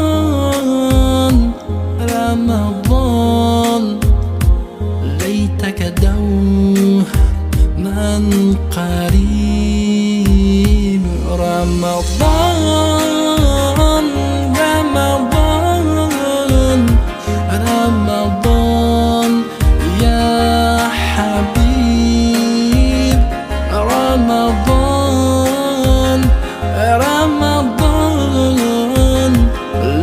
رمضان رمضان ليتك دوما قريب رمضان رمضان رمضان يا حبيب رمضان رمضان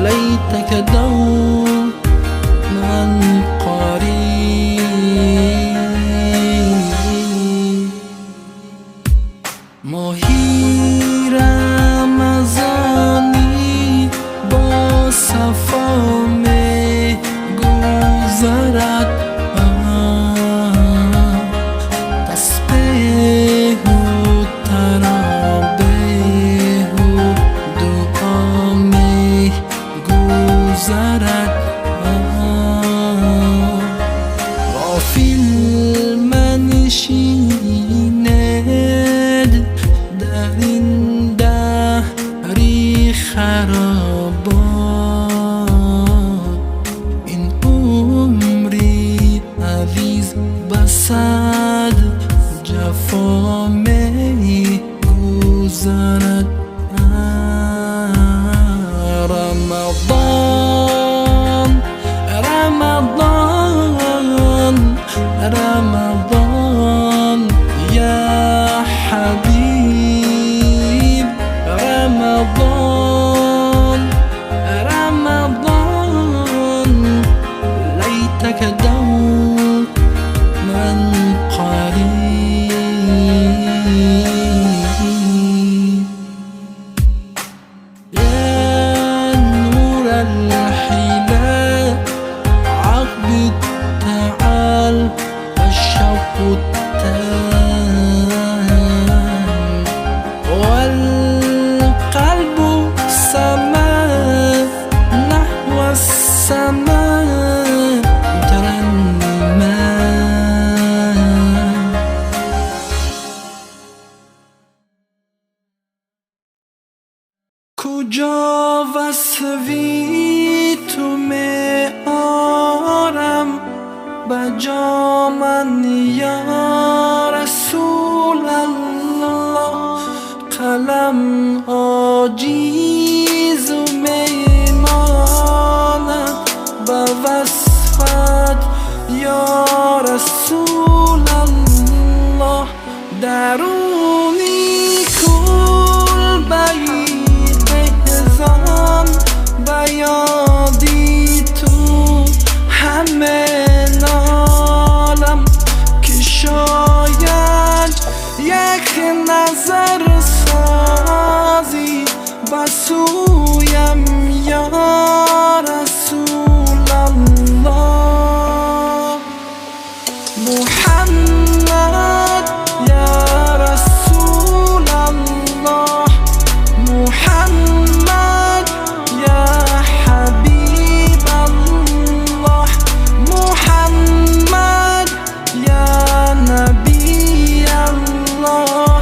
ليتك دوما قريب ماهی رمضانی با صفا می گذرد تسبیح و تراویح و دعا می گذرد غافل منشیند در این دهری خرابات این عمری عزیز بسد جفا می گذرد رمضان رمضان رمضان يا حبيب رمضان رمضان ليتك دوما قريب يا نور الحلال عقب التعال والشوق التام والقلب سما نحو السماء ترنما کجا وصفی تو می آرم بجا من یا رسول الله قلم عاجز می ماند به وصفت یا رسول الله درونی کل بیادی تو همه نالم که شاید یک نظر سازی بسویم یا رسول الله محمد یا رسول الله محمد يا حبيب الله محمد يا نبي الله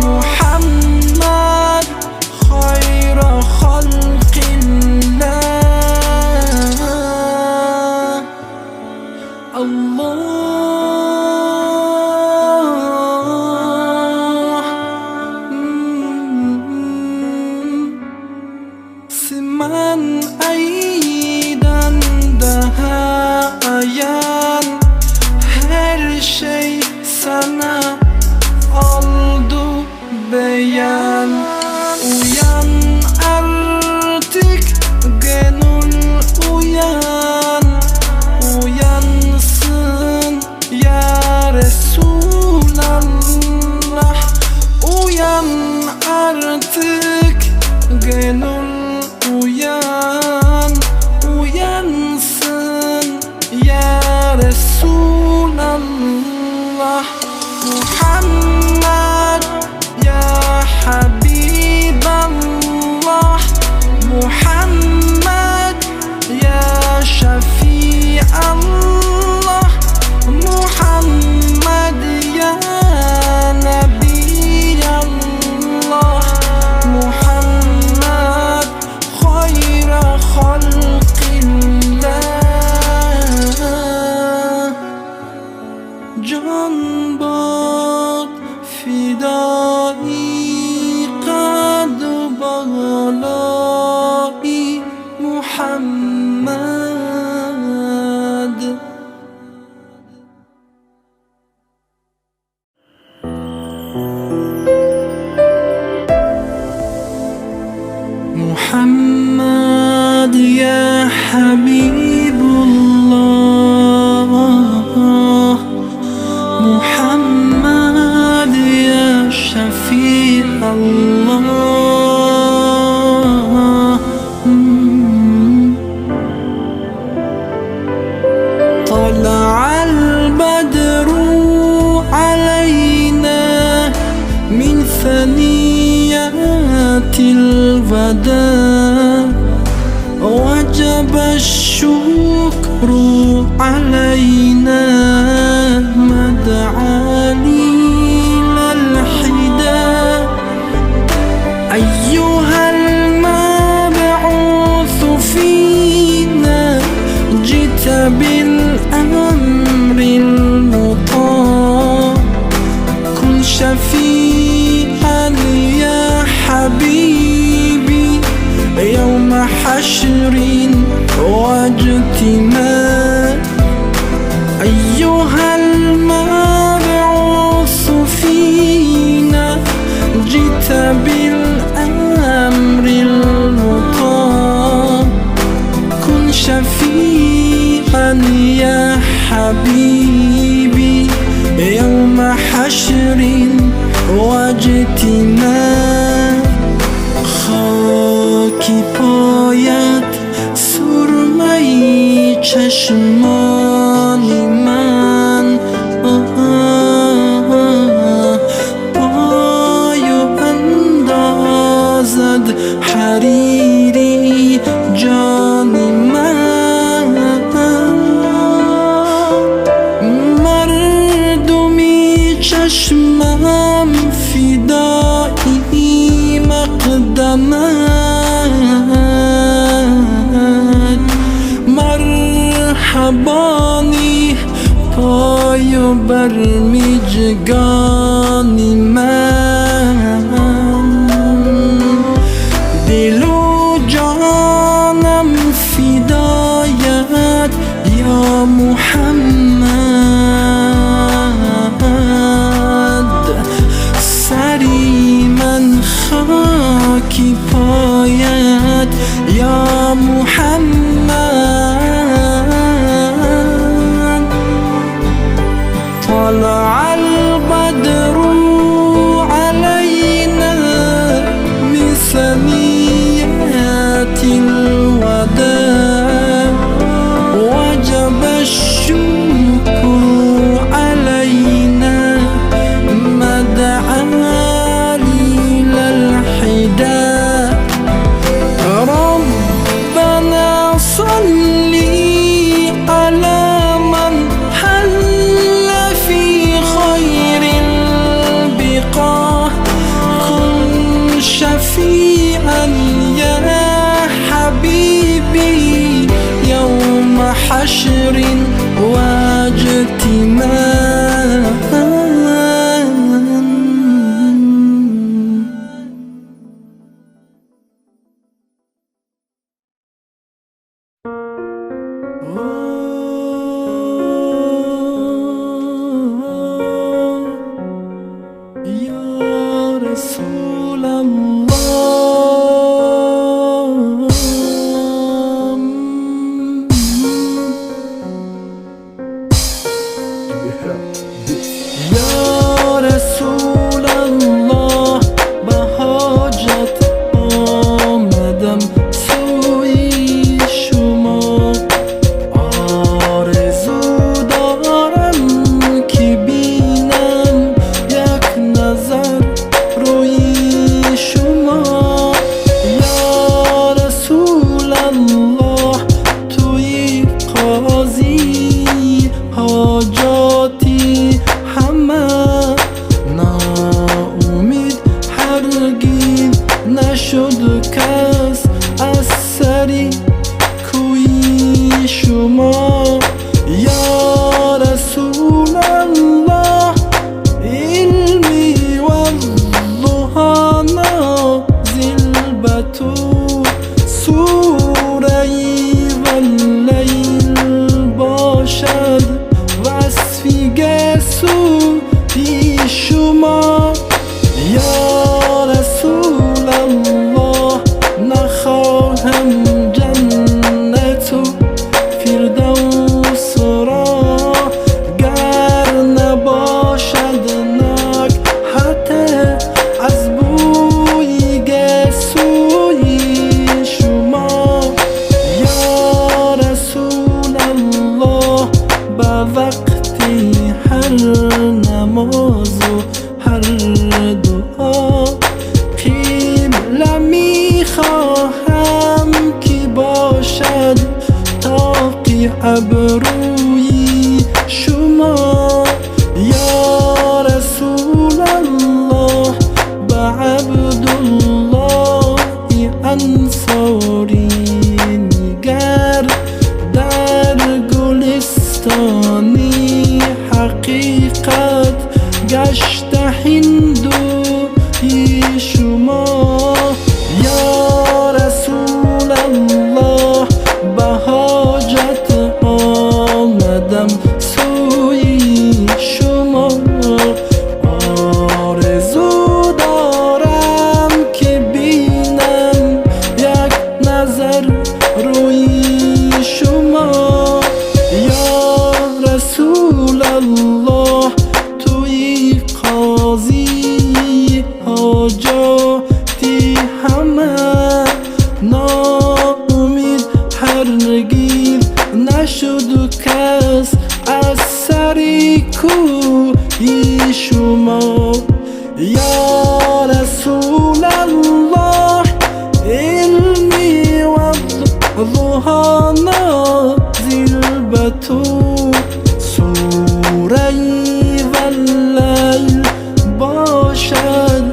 محمد خير خلق الله الله Siman aydan daha ayan her şey sana oldu beyan uyan artık gönül uyan uyansın ya Resulallah uyan artık gönül uyan الوداع وجب الشكر علينا مدعا للحدى أيها المبعوث فينا جئت بالأمر المطاع كن شفيعا يا حبيبي يوم حشر واجتماع أيها المبعوث فينا جئت بالأمر المطاع كن شفيعا يا حبيبي يوم حشر واجتماع خاکی پایت سرمه چشمان من پایو اندازد حریری جان من مردمی چشمم فدایی مقدمت مرحبانی پایو برمیجگانی من دل و جانم فدایت یا محمد سری من خاکی پایت یا محمد طلع البدر علينا من ثنيات الوداع وجب الشكر علينا مدعا للحدى ربنا صل على من حل في خير البقاع كن شفيعا يا حبيبي يوم حشر واجتماع يا رسول الله يا رسول الله بحاجت آمدم سوی شما آرزو دارم که بینم یک نظر روی شما یا رسول الله توی قاضی حاجاتی همه ناامید هرگز نشد کس از سری کوی شما یا رسول الله علمی و الضحا نازل بتو سوره واللیل باشد وصفی گسوی شما یا رسول الله نخواهم جنت و فردوس میخواهم که باشد طاق ابروی شما یا رسول الله به عبدالله انصاری نگر در گلستانی حقیقت گشت هندوی شما یا رسول الله به حاجت آمدم سوی شما آرزو دارم که بینم یک نظر روی شما یا رسول الله توی قاضی حاجاتی همه ناامید هرگز نشد کس از سری کوی شما یا رسول الله علمی و ضحا نازل به تو سوره واللیل باشد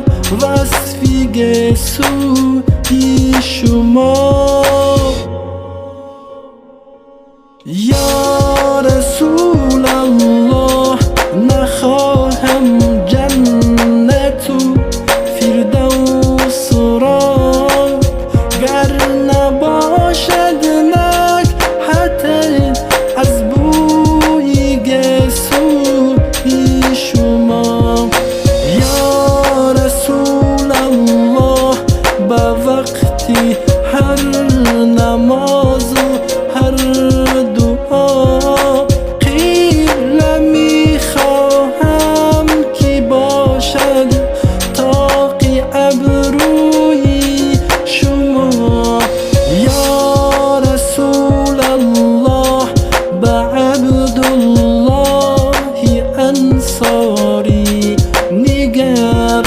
وصفی سوی شما یا رسول الله نخواهم جنت و فردوس را گر نباشد نک حتی از بوی سوی شما یا رسول الله به وقتی هر نماز و هر دعا قبله میخواهم که باشد طاق ابروی شما یا رسول الله به عبدالله انصاری نگر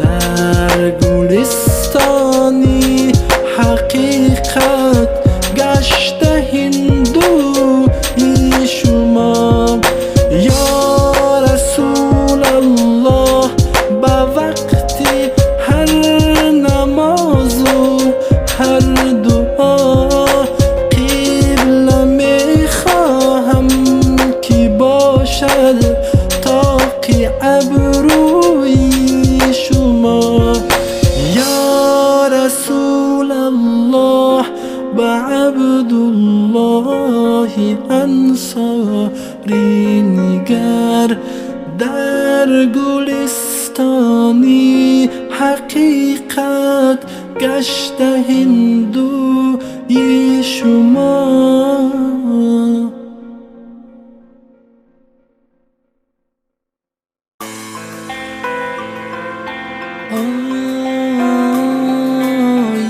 در گلستانی حقیقت گشت هندوی شما یا رسول الله به وقتی هر نماز و هر دعا قبله میخواهم که باشد طاق ابروی شما یا رسول الله به عبدالله انصاری نگر در گلستانی حقیقت گشت هندوی شما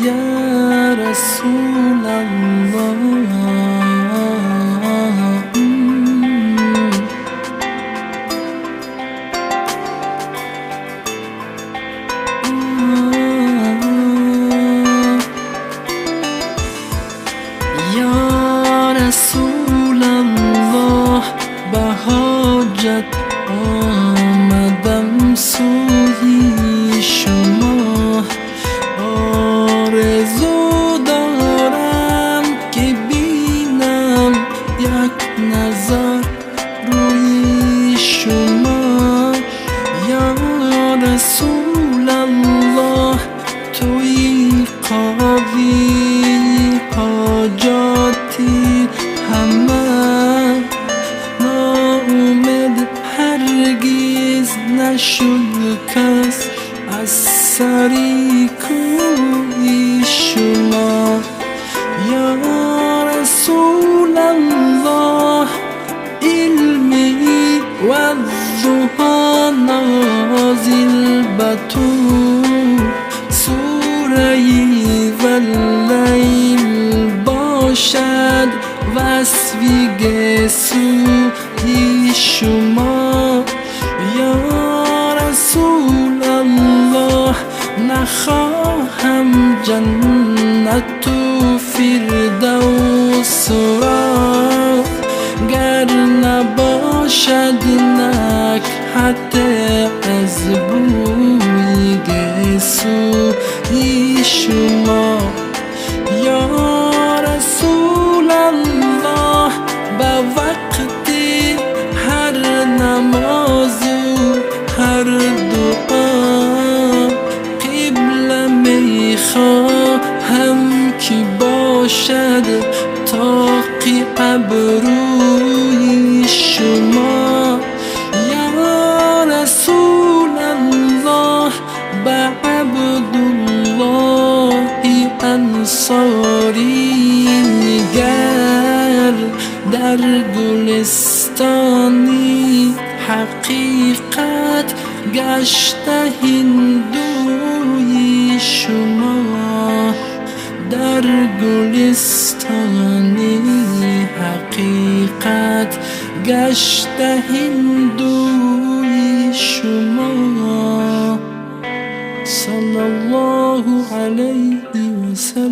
یا رسول الله یا رسول الله به حاجت آمدم سوی شما آرزو دارم که بینم یک نظر روی شما یا رسول الله توی قاضی حاجاتی همه ناامید هرگز نشد کس از سری کوی شما یا رسول الله علمی و ضحا نازل به تو سوره واللیل باشد وصفی سوی شما یا رسول الله نخواهم هم جنت و فردوس را، گر نباشد نکهت از بوی گیسوی شما. یا رسول الله به وقت هر نماز و هر دعا، قبله میخواهم که باشد طاق ابروی شما. یا رسول الله به عبدالله انصاری نگر، در گلستانی حقیقت گشته هندوی شما. در گلستانی حقیقت گشته هندوی شما. صلی الله علیه و سلم.